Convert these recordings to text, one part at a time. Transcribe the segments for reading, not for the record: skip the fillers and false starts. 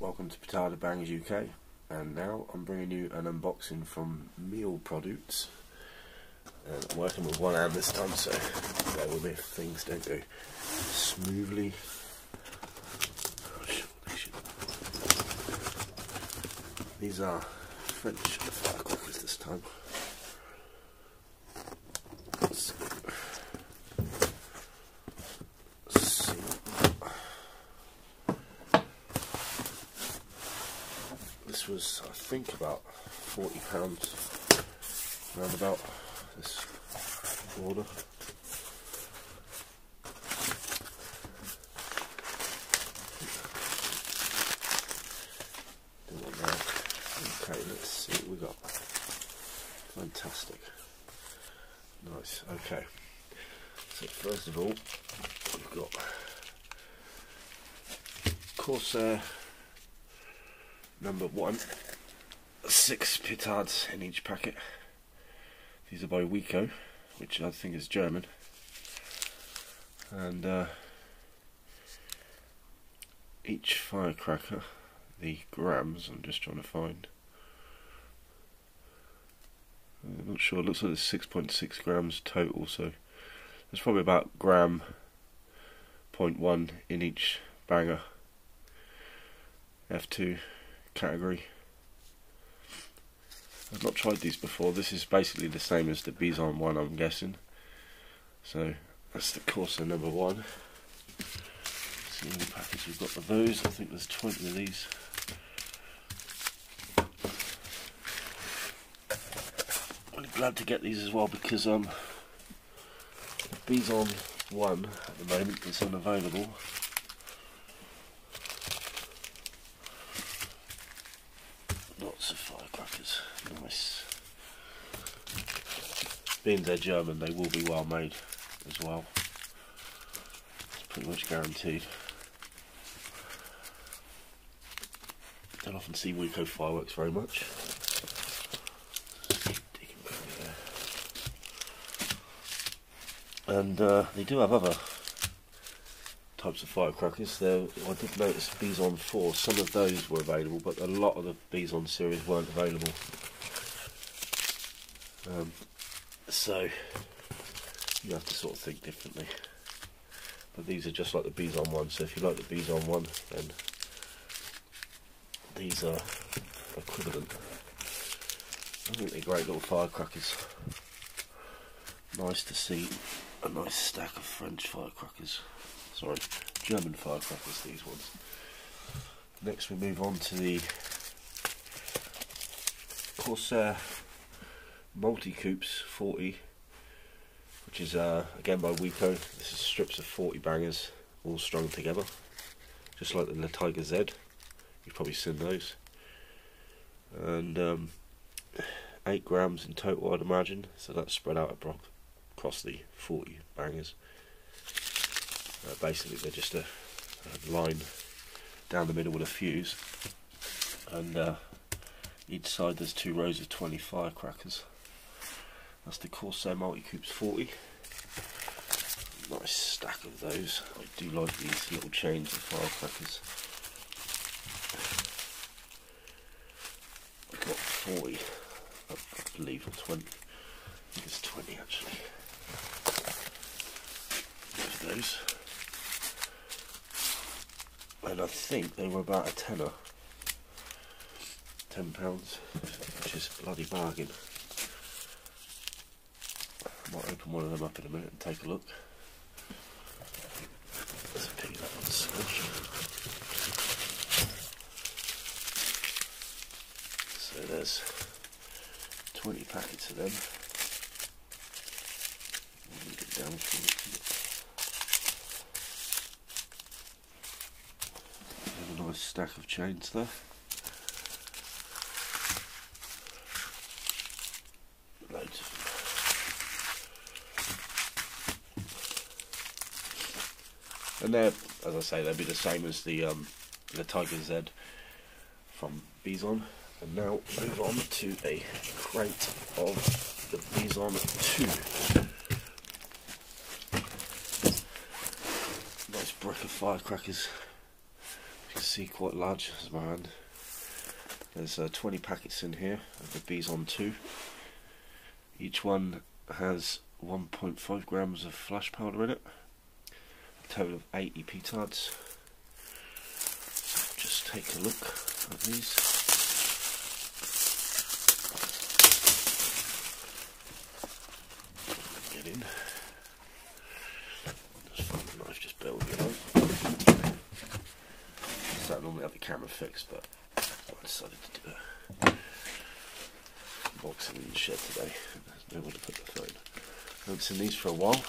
welcome to PETARDAbangsUK, and now I'm bringing you an unboxing from Meal Products. I'm working with one hand this time, so bear with me if things don't go smoothly. These are French firecrackers this time. Let's see. This was, I think, about £40 round about this order. Okay, let's see what we got. Fantastic. Nice. Okay. So first of all, we've got Corsair number 1. 6 petards in each packet. These are by Wico, which I think is German. And each firecracker, the grams, I'm just trying to find. I'm not sure, it looks like there's 6.6 grams total, so there's probably about gram 0.1 in each banger. F2 category. I've not tried these before. This is basically the same as the Bison one, I'm guessing. So that's the Corsair number 1. See how many packets we've got of those. I think there's 20 of these. I'm glad to get these as well because Bison 1 at the moment is unavailable. Lots of firecrackers, nice. Being they're German, they will be well made as well. It's pretty much guaranteed. Don't often see Wico fireworks very much. And they do have other types of firecrackers. I did notice Bison 4, some of those were available, but a lot of the Bison series weren't available. So you have to sort of think differently. But these are just like the Bison one, so if you like the Bison one, then these are equivalent. I think they're great little firecrackers. Nice to see a nice stack of French firecrackers. Sorry, German firecrackers, these ones. Next we move on to the Corsair Multi-Coops 40, which is again by Wico. This is strips of 40 bangers all strung together, just like the Tiger Z. You've probably seen those. And 8 grams in total, I'd imagine, so that's spread out across the 40 bangers. Basically they're just a line down the middle with a fuse, and each side there's 2 rows of 20 firecrackers. That's the Corsair Multi-Coops 40. Nice stack of those. I do like these little chains of firecrackers. I've got 40, I believe, or 20. I think it's 20 actually. There's those. And I think they were about a tenner. £10, which is a bloody bargain. I might open one of them up in a minute and take a look. Let's pick that one switch. So there's 20 packets of them. Let me get down from it. A nice stack of chains there. Loads of them. And they're, as I say, they'll be the same as the Tiger Z from Bison. And now move on to a crate of the Bison 2. Nice brick of firecrackers. can see quite large as my hand. There's 20 packets in here of the Bison 2. Each one has 1.5 grams of flash powder in it. A total of 80 petards. So just take a look at these. Get in. Just find the knife, just bear with me. So I normally have the camera fixed, but I decided to do a unboxing in the shed today. There's nowhere to put the phone. I haven't seen these for a while.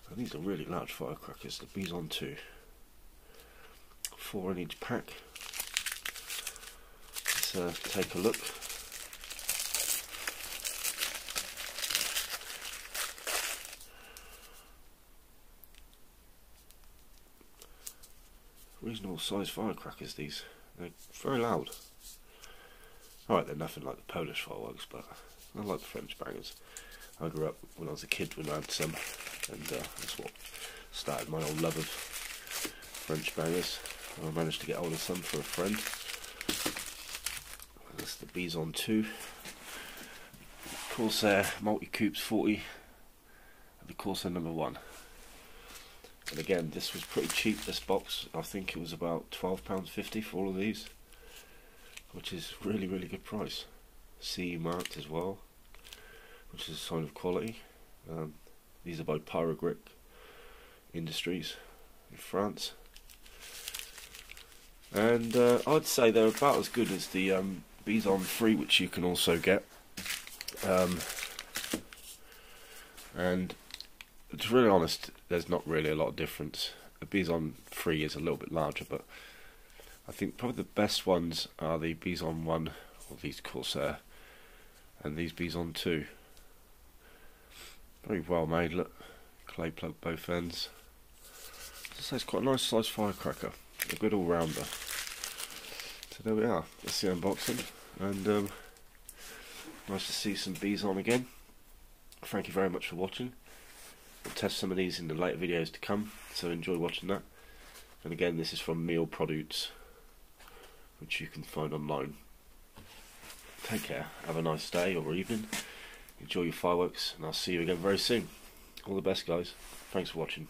And these are really large firecrackers, the Bison 2. 4 in each pack. Let's take a look. Reasonable size firecrackers these. They're very loud. Alright, they're nothing like the Polish fireworks, but I like the French bangers. I grew up when I was a kid when I had some, and that's what started my old love of French bangers. I managed to get hold of some for a friend. That's the Bison 2. Corsair Multi-Coops 40 and the Corsair number 1. And again, this was pretty cheap, this box. I think it was about £12.50 for all of these, which is really good price. CE marked as well, which is a sign of quality. These are by PETARDAbangsUK Industries in France. And I'd say they're about as good as the Bison 3, which you can also get. And to be really honest, there's not really a lot of difference. The Bison 3 is a little bit larger, but I think probably the best ones are the Bison 1, or these Corsair, and these Bison 2. Very well made, look. Clay plug both ends. So it's quite a nice size firecracker. A good all-rounder. So there we are. That's the unboxing. And nice to see some Bison again. Thank you very much for watching. We'll test some of these in the later videos to come, so enjoy watching that. And again, this is from Meal Produce, which you can find online. Take care, have a nice day or evening, enjoy your fireworks, and I'll see you again very soon. All the best, guys. Thanks for watching.